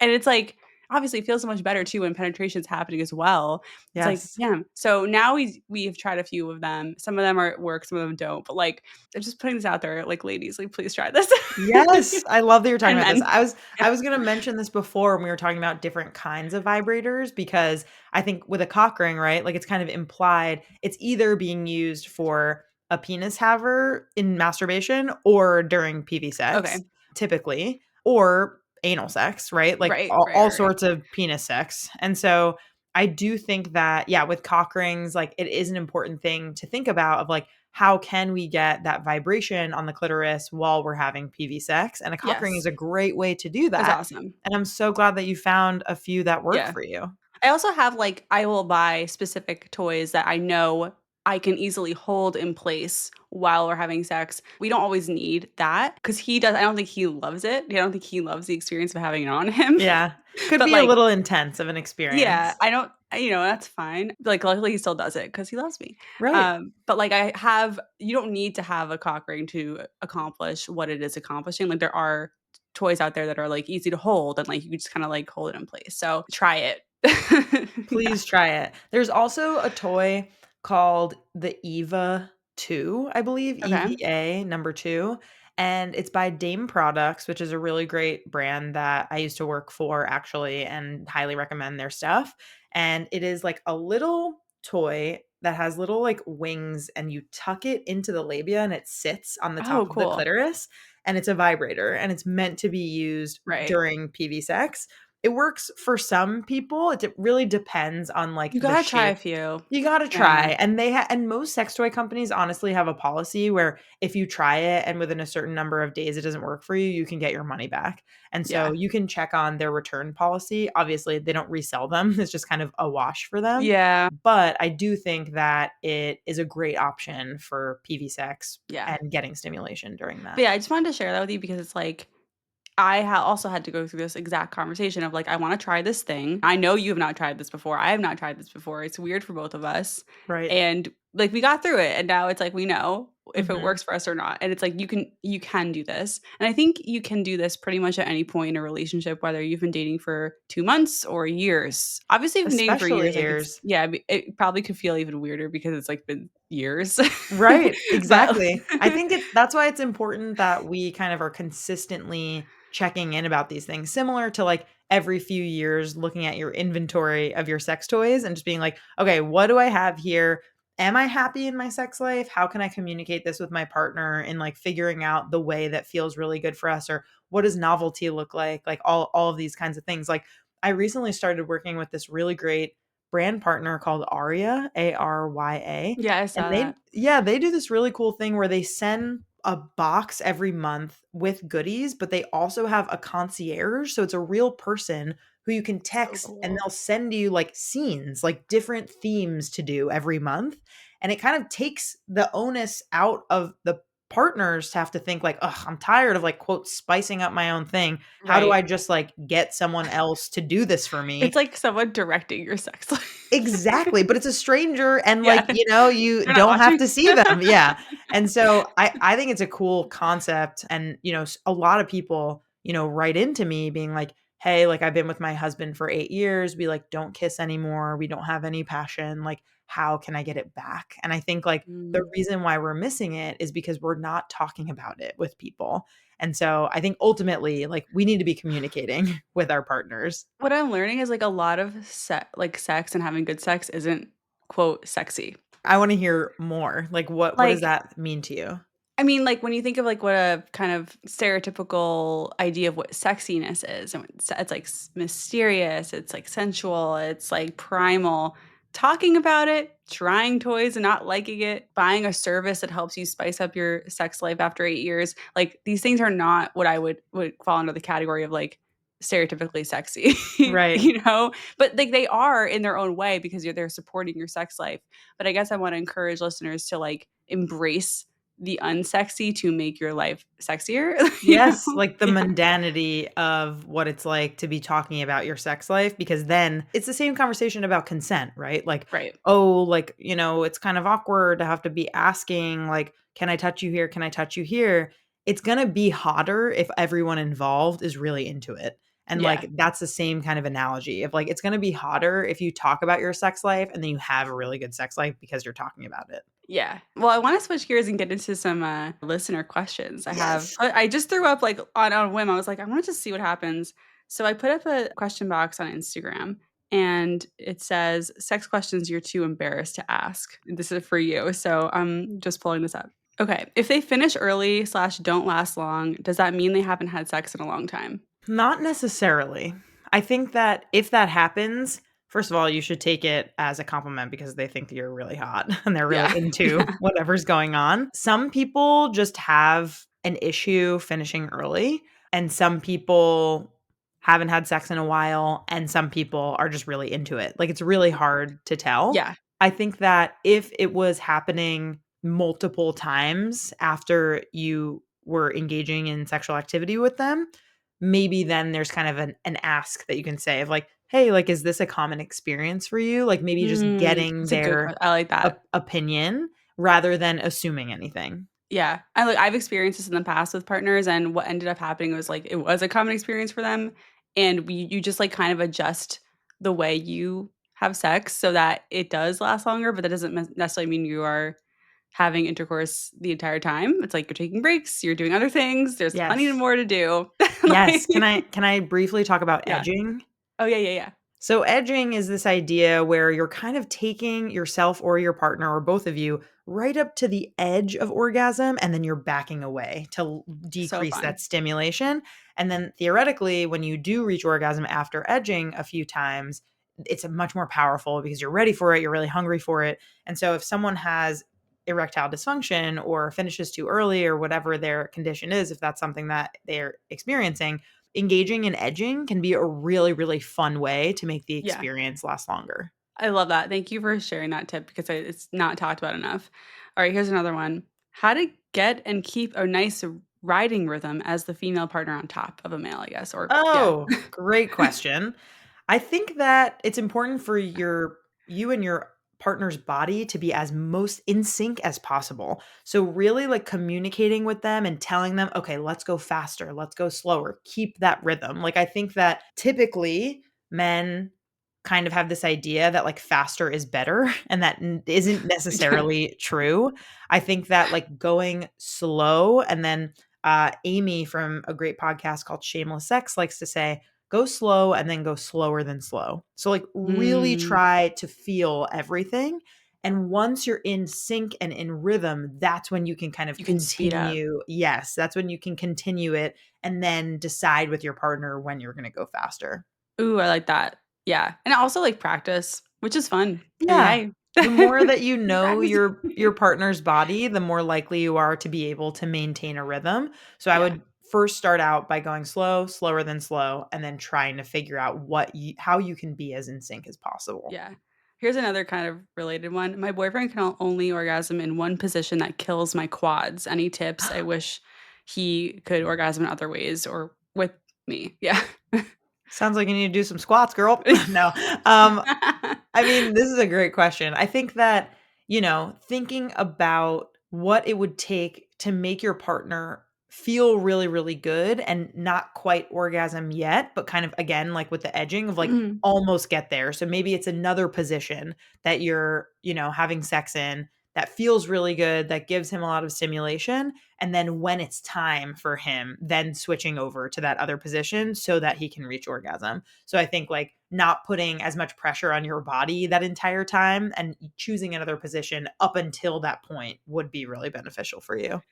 And it's like, obviously it feels so much better too when penetration's happening as well. It's like, Yes. yeah. So now we've tried a few of them. Some of them are work, some of them don't. But like, I'm just putting this out there, like, ladies, like, please try this. Yes, I love that you're talking And about this. men. I Yeah. was gonna mention this before when we were talking about different kinds of vibrators because I think with a cock ring, right, like, it's kind of implied it's either being used for a penis haver in masturbation or during PV sex, Okay. typically, or anal sex, right? Like, Right, all right. sorts of penis sex, and so I do think that, yeah, with cock rings, like, it is an important thing to think about of, like, how can we get that vibration on the clitoris while we're having PV sex? And a cock ring is Yes. a great way to do It's that. awesome. And I'm so glad that you found a few that work Yeah. for you. I also have, like, I will buy specific toys that I know I can easily hold in place while we're having sex. We don't always need that because I don't think he loves it. I don't think he loves the experience of having it on him. Yeah. Could But, be a like, little intense of an yeah, experience. I don't that's fine. Like, luckily he still does it because he loves me. Right. But, like, you don't need to have a cock ring to accomplish what it is accomplishing. Like, there are toys out there that are, like, easy to hold and, like, you can just kinda, like, hold it in place. So, try it. Yeah. Please try it. There's also a toy called the Eva 2, I believe, Okay. EVA number 2, and it's by Dame Products, which is a really great brand that I used to work for actually and highly recommend their stuff. And it is like a little toy that has little like wings and you tuck it into the labia and it sits on the Oh, top of the cool. clitoris and it's a vibrator and it's meant to be used Right. during PV sex. It works for some people. It really depends on, like, You the gotta try a shape. few. You gotta Yeah. try, and and most sex toy companies honestly have a policy where if you try it and within a certain number of days it doesn't work for you, you can get your money back, and so Yeah. you can check on their return policy. Obviously, they don't resell them. It's just kind of a wash for them, Yeah. but I do think that it is a great option for PV sex Yeah. and getting stimulation during But that. yeah, I just wanted to share that with you because it's like also had to go through this exact conversation of like, I want to try this thing. I know you have not tried this before. I have not tried this before. It's weird for both of us. Right. And like we got through it and now it's like we know. if it Mhm. works for us or not. And it's like you can do this. And I think you can do this pretty much at any point in a relationship, whether you've been dating for 2 months or years. Obviously, if you've been dating for Especially years, like it's years. yeah, it probably could feel even weirder because it's like been years. Right, But exactly. I think that's why it's important that we kind of are consistently checking in about these things, similar to, like, every few years looking at your inventory of your sex toys and just being like, "Okay, what do I have here? Am I happy in my sex life? How can I communicate this with my partner?" And, like, figuring out the way that feels really good for us, or what does novelty look like? Like, all of these kinds of things. Like, I recently started working with this really great brand partner called Arya, Arya, yeah, I and saw that. they do this really cool thing where they send a box every month with goodies, but they also have a concierge, so it's a real person who you can So text, and cool. they'll send you, like, scenes, like, different themes to do every month, and it kind of takes the onus out of the partners to have to think like, "Ugh, I'm tired of, like, quote, spicing up my own thing. How do Right. I just, like, get someone else to do this for me?" It's like someone directing your sex life. Exactly, but it's a stranger and, Yeah. like, you They're not don't have watching. to see them, yeah, and so I think it's a cool concept, and, a lot of people, write into me being like, "Hey, like, I've been with my husband for 8 years, we, like, don't kiss anymore, we don't have any passion, like, how can I get it back?" And I think, like, the Mm. reason why we're missing it is because we're not talking about it with people, and so I think ultimately, like, we need to be communicating with our partners. What I'm learning is, like, a lot of sex and having good sex isn't, quote, "sexy." I wanna hear more. Like, what does Like, that mean to you? I mean, like, when you think of, like, what a kind of stereotypical idea of what sexiness is, and it's, like, mysterious, it's, like, sensual, it's, like, primal. Talking about it, trying toys and not liking it, buying a service that helps you spice up your sex life after 8 years, like, these things are not what I would fall under the category of, like, stereotypically sexy, Right. you know? But, like, they are in their own way because they're supporting your sex life. But I guess I wanna encourage listeners to, like, embrace the unsexy to make your life sexier, you Yes, know? like the Yeah, mundanity of what it's like to be talking about your sex life, because then it's the same conversation about consent, right? Like, right. "Oh, like, it's kind of awkward to have to be asking, like, 'Can I touch you here? Can I touch you here?'" It's gonna be hotter if everyone involved is really into it. And, Yeah, like, that's the same kind of analogy of, like, it's gonna be hotter if you talk about your sex life and then you have a really good sex life because you're talking about it. yeah. Well, I wanna switch gears and get into some, listener questions. Yes. I just threw up, like, on a whim, I was like, "I wanna just see what happens." So I put up a question box on Instagram, and it says, "Sex questions you're too embarrassed to ask." This is for you, so I'm just pulling this up. Okay. If they finish early/don't slash don't last long, does that mean they haven't had sex in a long time? Not necessarily. I think that if that happens, first of all, you should take it as a compliment because they think you're really hot and they're really Yeah. into Yeah. whatever's going on. Some people just have an issue finishing early, and some people haven't had sex in a while, and some people are just really into it. Like, it's really hard to tell. Yeah. I think that if it was happening multiple times after you were engaging in sexual activity with them, maybe then there's kind of an ask that you can say of like, "Hey, like, is this a common experience for you?" Like, maybe just getting That's a good their I like that. opinion rather than assuming anything. Yeah. I've experienced this in the past with partners, and what ended up happening was, like, it was a common experience for them, and you just, like, kind of adjust the way you have sex so that it does last longer, but that doesn't necessarily mean you are having intercourse the entire time. It's like you're taking breaks, you're doing other things, there's plenty Yes. more to do. Yes. Like Can I briefly talk about yeah. edging? Oh, yeah, yeah, yeah. So edging is this idea where you're kind of taking yourself or your partner or both of you right up to the edge of orgasm, and then you're backing away to So decrease fun. that stimulation. And then theoretically, when you do reach orgasm after edging a few times, it's a much more powerful because you're ready for it, you're really hungry for it. And so if someone has erectile dysfunction or finishes too early or whatever their condition is, if that's something that they're experiencing, engaging in edging can be a really, really fun way to make the Yeah. experience last longer. I love that. Thank you for sharing that tip because it's not talked about enough. All right, here's another one. How to get and keep a nice riding rhythm as the female partner on top of a male, I guess, or yeah. Oh, great question. I think that it's important for you and your partner's body to be as most in sync as possible. So really like communicating with them and telling them, okay, let's go faster, let's go slower, keep that rhythm. Like I think that typically men kind of have this idea that like faster is better and that isn't Yeah. necessarily true. I think that like going slow and then Amy from a great podcast called Shameless Sex likes to say, go slow and then go slower than slow. So, like, really Mm, try to feel everything. And once you're in sync and in rhythm, that's when you can kind of you can speed up. continue. Yes, that's when you can continue it and then decide with your partner when you're going to go faster. Ooh, I like that. Yeah, and also, like, practice, which is fun. I mean, Yeah. hey, The more that you you know practice. your partner's body, the more likely you are to be able to maintain a rhythm. So I Yeah, would first start out by going slow, slower than slow, and then trying to figure out how you can be as in sync as possible. yeah. Here's another kind of related one. My boyfriend can only orgasm in one position that kills my quads. Any tips? I wish he could orgasm in other ways or with me. Yeah. Sounds like you need to do some squats, girl. No. I mean, this is a great question. I think that, thinking about what it would take to make your partner feel really, really good and not quite orgasm yet, but kind of again, like with the edging of like Mhm. almost get there. So maybe it's another position that you're, having sex in that feels really good, that gives him a lot of stimulation. And then when it's time for him, then switching over to that other position so that he can reach orgasm. So I think like not putting as much pressure on your body that entire time and choosing another position up until that point would be really beneficial for you.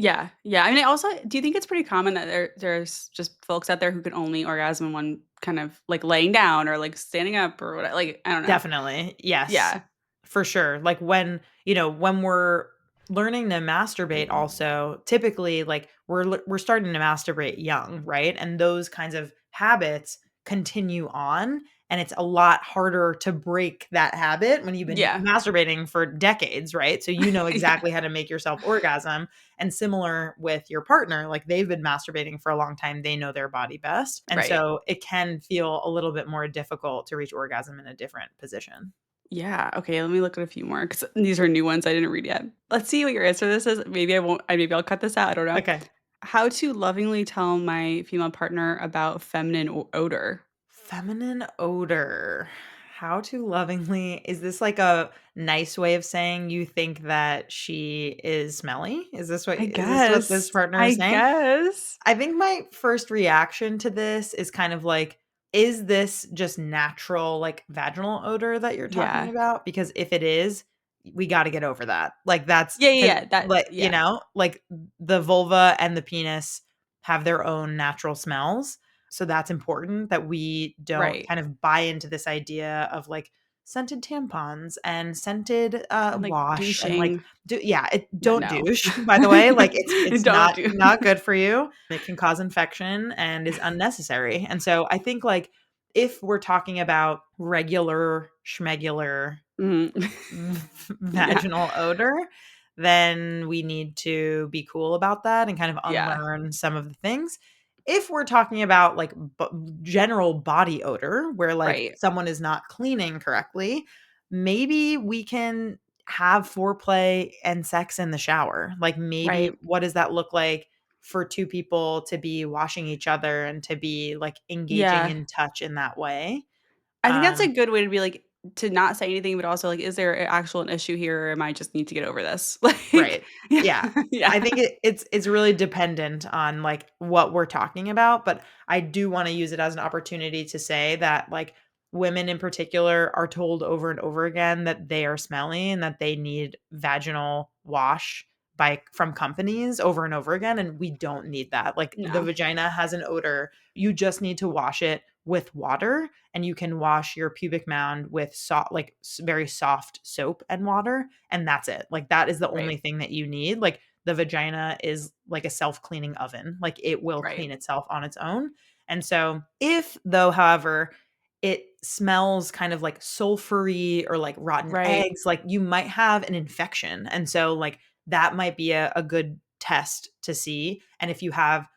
Yeah, yeah. I mean, I also do you think it's pretty common that there's just folks out there who can only orgasm in one kind of like laying down or like standing up or what like, I don't know. Definitely. Yes. Yeah. For sure. Like when we're learning to masturbate also, typically like we're starting to masturbate young, right? And those kinds of habits continue on and it's a lot harder to break that habit when you've been Yeah. masturbating for decades, right? So you know Yeah. exactly how to make yourself orgasm and similar with your partner, like they've been masturbating for a long time, they know their body best. And Right. so it can feel a little bit more difficult to reach orgasm in a different position. Yeah, okay, let me look at a few more because these are new ones I didn't read yet. Let's see what your answer to this is. Maybe I won't maybe I'll cut this out, I don't know. Okay. How to lovingly tell my female partner about feminine odor. Feminine odor. How to lovingly is this like a nice way of saying you think that she is smelly? Is this what this partner I is saying? guess. I think my first reaction to this is kind of like, is this just natural, like vaginal odor that you're talking Yeah. about? Because if it is, we got to get over that. Like, that's Yeah, yeah, because, yeah, that like, yeah, like the vulva and the penis have their own natural smells. So that's important that we don't right. kind of buy into this idea of like scented tampons and scented And, like, wash and like douching. Yeah, don't no. douche, by the way, like, it's Don't not do. not good for you. It can cause infection and is unnecessary, and so I think, like, if we're talking about regular schmegular Mhm. Yeah, vaginal odor, then we need to be cool about that and kind of yeah, unlearn some of the things. If we're talking about, like, general body odor, where, like, right, someone is not cleaning correctly, maybe we can have foreplay and sex in the shower. Like, maybe right. what does that look like for 2 people to be washing each other and to be, like, engaging Yeah. in touch in that way? I think that's a Um good way to be like to not say anything, but also like, is there an actual an issue here or am I just need to get over this? Like, Right. yeah, Yeah. yeah. I think it's really dependent on, like, what we're talking about, but I do wanna use it as an opportunity to say that, like, women in particular are told over and over again that they are smelly and that they need vaginal wash from companies over and over again, and we don't need that. Like, the No. vagina has an odor, you just need to wash it with water, and you can wash your pubic mound with very soft soap and water, and that's it. Like, that is the Right, only thing that you need. Like, the vagina is like a self-cleaning oven. Like, it will right, clean itself on its own. And so, if though, however, it smells kind of like sulfury or like rotten right. eggs, like you might have an infection. And so, like, that might be a good test to see. And if you have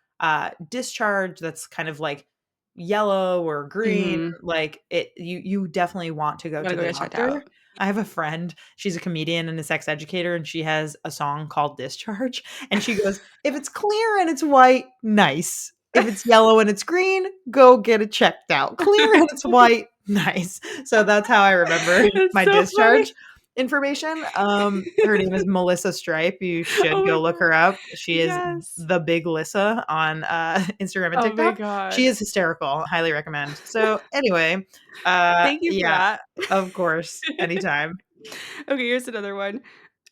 discharge that's kind of like yellow or green, Mhm. like you definitely want to go Gotta to go the get checked doctor. out. I have a friend, she's a comedian and a sex educator, and she has a song called Discharge, and she goes, "If it's clear and it's white, nice. If it's yellow and it's green, go get it checked out. Clear and it's white, nice." So that's how I remember It's my so funny. discharge information. Her name is Melissa Stripe. You should Oh my go look her god. up. She is Yes. the big Lissa on Instagram and Oh my TikTok. She god. is hysterical. Highly recommend. So anyway, Thank you for yeah, that. of course, anytime. Okay, here's another one.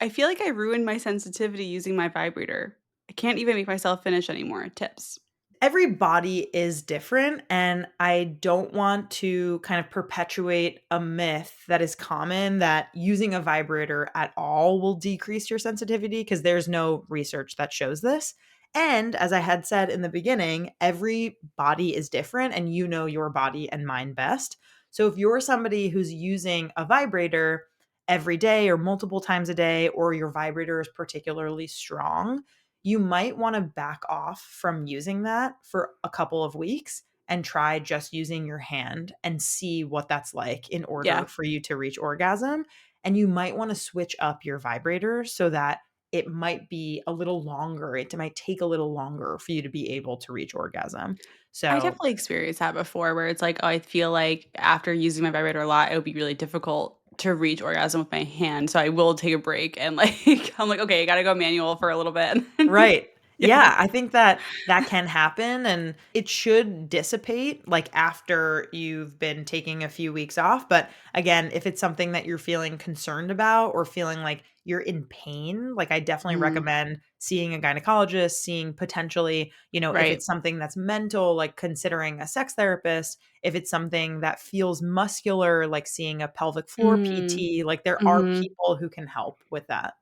I feel like I ruined my sensitivity using my vibrator. I can't even make myself finish anymore. Tips. Every body is different, and I don't want to kind of perpetuate a myth that is common that using a vibrator at all will decrease your sensitivity, because there's no research that shows this. And as I had said in the beginning, every body is different and you know your body and mine best. So if you're somebody who's using a vibrator every day or multiple times a day, or your vibrator is particularly strong, you might want to back off from using that for a couple of weeks and try just using your hand and see what that's like in Yeah. order for you to reach orgasm. And you might want to switch up your vibrator so that it might be a little longer. It might take a little longer for you to be able to reach orgasm. I So, definitely experienced that before where it's like, oh, I feel like after using my vibrator a lot, it would be really difficult to reach orgasm with my hand. So I will take a break and like I'm like, okay, I gotta go manual for a little bit. right. Yeah. Yeah, I think that that can happen, and it should dissipate like after you've been taking a few weeks off. But again, if it's something that you're feeling concerned about or feeling like you're in pain, like I definitely Mhm. recommend seeing a gynecologist, seeing potentially, if Right. it's something that's mental, like considering a sex therapist, if it's something that feels muscular, like seeing a pelvic floor Mm. PT, like there are Mhm. people who can help with that.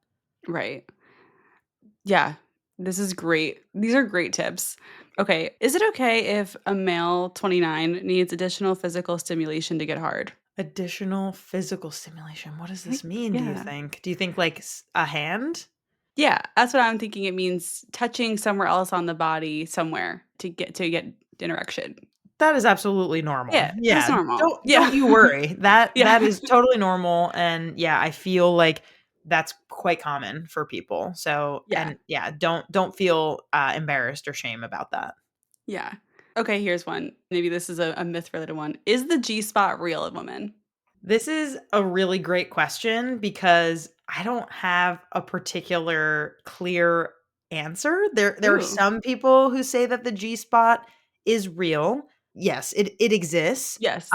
Right. Yeah. This is great. These are great tips. Okay. Is it okay if a male 29 needs additional physical stimulation to get hard? Additional physical stimulation. What does I this mean, do you yeah. think? Do you think like a hand? Yeah, that's what I'm thinking. It means touching somewhere else on the body somewhere to get erection. That is absolutely normal. Yeah, that's Yeah, normal. don't Yeah. you worry. That Yeah. is totally normal, and yeah, I feel like that's quite common for people. So, Yeah. and yeah, don't feel embarrassed or shame about that. Yeah. Okay, here's one. Maybe this is a myth related one. Is the G spot real in women? This is a really great question because I don't have a particular clear answer. There are Ooh. some people who say that the G spot is real. Yes, it exists. Yes.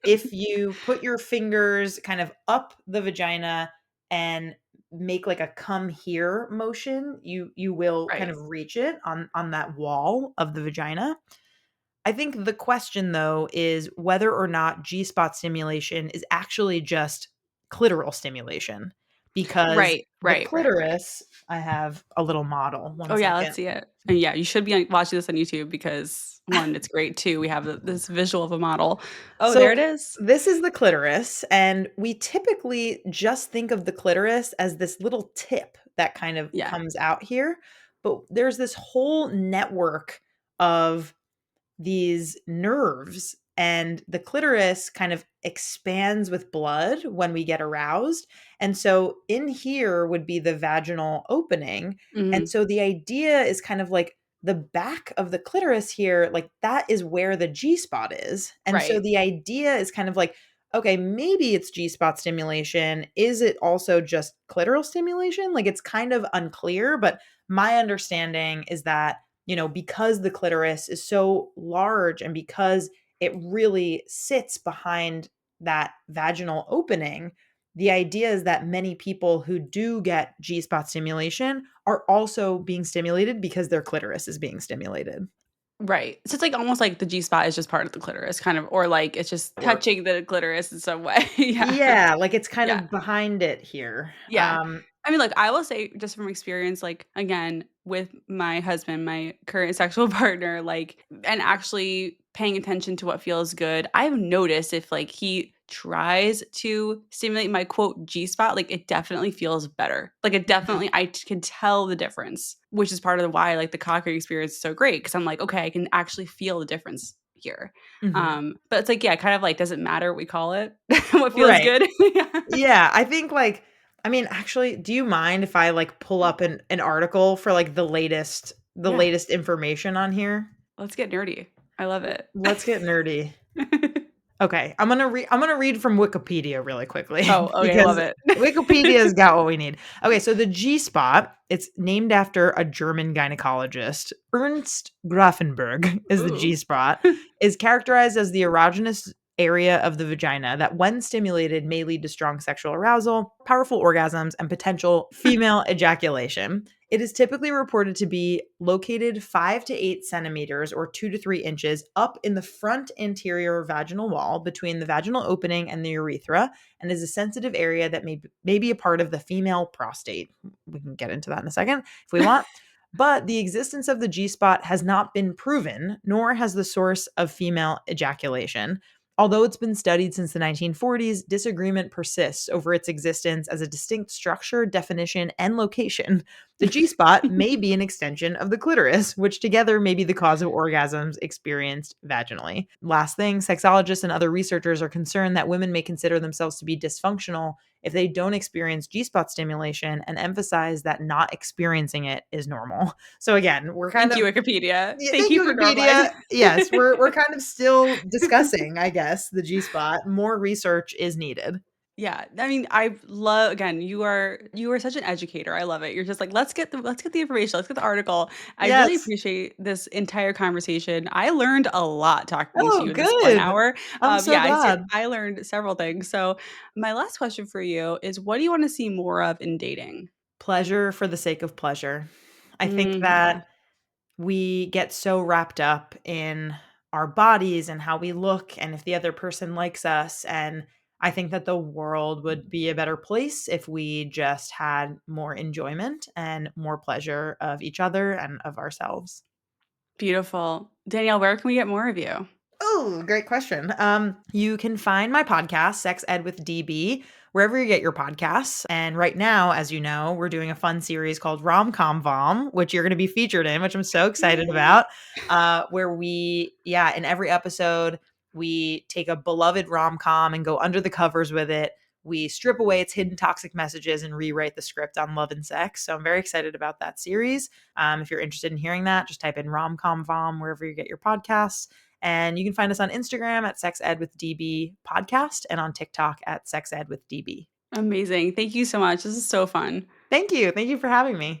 If you put your fingers kind of up the vagina and make like a come here motion, you will kind Right. of reach it on that wall of the vagina. I think the question though is whether or not G spot stimulation is actually just clitoral stimulation, because the Right. clitoris, I have a little model. Oh, One yeah, let's second. see it. And yeah, you should be watching this on YouTube because 1, it's great, 2, we have this visual of a model. Oh, there it So is. this is the clitoris, and we typically just think of the clitoris as this little tip that kind of Yeah. comes out here. But there's this whole network of these nerves, and the clitoris kind of expands with blood when we get aroused. And so in here would be the vaginal opening. And Mhm. so the idea is kind of like the back of the clitoris here, like that is where the G spot is. And so Right. the idea is kind of like, okay, maybe it's G spot stimulation. Is it also just clitoral stimulation? Like it's kind of unclear, but my understanding is that because the clitoris is so large and because it really sits behind that vaginal opening, the idea is that many people who do get G spot stimulation are also being stimulated because their clitoris is being stimulated. Right. So it's like almost like the G spot is just part of the clitoris kind of or like it's just Or, touching the clitoris in some way. Yeah. yeah, like it's kind Yeah. of behind it here. Yeah. I mean, look, I will say just from experience, like again, with my husband, my current sexual partner, like, and actually paying attention to what feels good, I've noticed if like he tries to stimulate my quote G spot, like it definitely feels better. Like it definitely, can tell the difference, which is part of the why like the cocker experience is so great because I'm like, okay, I can actually feel the difference. here. Mhm. But it's like, yeah, kind of like, doesn't matter what we call it, what feels Right. good. Yeah. Yeah, I think, like I mean, actually, do you mind if I, like, pull up an article for, like, the Yeah, latest information on here? let's get nerdy. I love it. Let's get nerdy. Okay, I'm gonna read from Wikipedia really quickly Oh, okay, love because it. Wikipedia's got what we need. Okay, so the G spot, it's named after a German gynecologist. Ernst Grafenberg is the G Ooh. spot, is characterized as the erogenous area of the vagina that, when stimulated, may lead to strong sexual arousal, powerful orgasms, and potential female ejaculation. It is typically reported to be located 5 to 8 centimeters or 2 to 3 inches up in the front anterior vaginal wall between the vaginal opening and the urethra, and is a sensitive area that may be a part of the female prostate. We can get into that in a second if we want. But the existence of the G spot has not been proven, nor has the source of female ejaculation. Although it's been studied since the 1940s, disagreement persists over its existence as a distinct structure, definition, and location. The G spot may be an extension of the clitoris, which together may be the cause of orgasms experienced vaginally. Last thing, sexologists and other researchers are concerned that women may consider themselves to be dysfunctional if they don't experience G spot stimulation, and emphasize that not experiencing it is normal. So again, we're kind Thank of you, Wikipedia. yeah, Thank thank you you, for Wikipedia. normalizing. Yes, we're kind of still discussing, I guess, the G spot. More research is needed. Yeah, I mean, I love again, you are such an educator. I love it. You're just like, let's get the information, let's get the article. I really Yes. appreciate this entire conversation. I learned a lot talking to Oh, you in this 1 good. hour. I'm so Yeah, glad. I learned several things. So my last question for you is, what do you want to see more of in dating? Pleasure for the sake of pleasure. I think Yeah. that we get so wrapped up in our bodies and how we look and if the other person likes us, and I think that the world would be a better place if we just had more enjoyment and more pleasure of each other and of ourselves. Beautiful. Danielle, where can we get more of you? Oh, great question. You can find my podcast, Sex Ed with DB, wherever you get your podcasts. And right now, as you know, we're doing a fun series called Rom Com Vom, which you're going to be featured in, which I'm so excited Yay. about. Where in every episode, we take a beloved rom com and go under the covers with it. We strip away its hidden toxic messages and rewrite the script on love and sex. So I'm very excited about that series. If you're interested in hearing that, just type in Rom Com Vom wherever you get your podcasts. And you can find us on Instagram at Sex Ed with DB podcast and on TikTok at Sex Ed with DB. Amazing. Thank you so much. This is so fun. Thank you. Thank you for having me.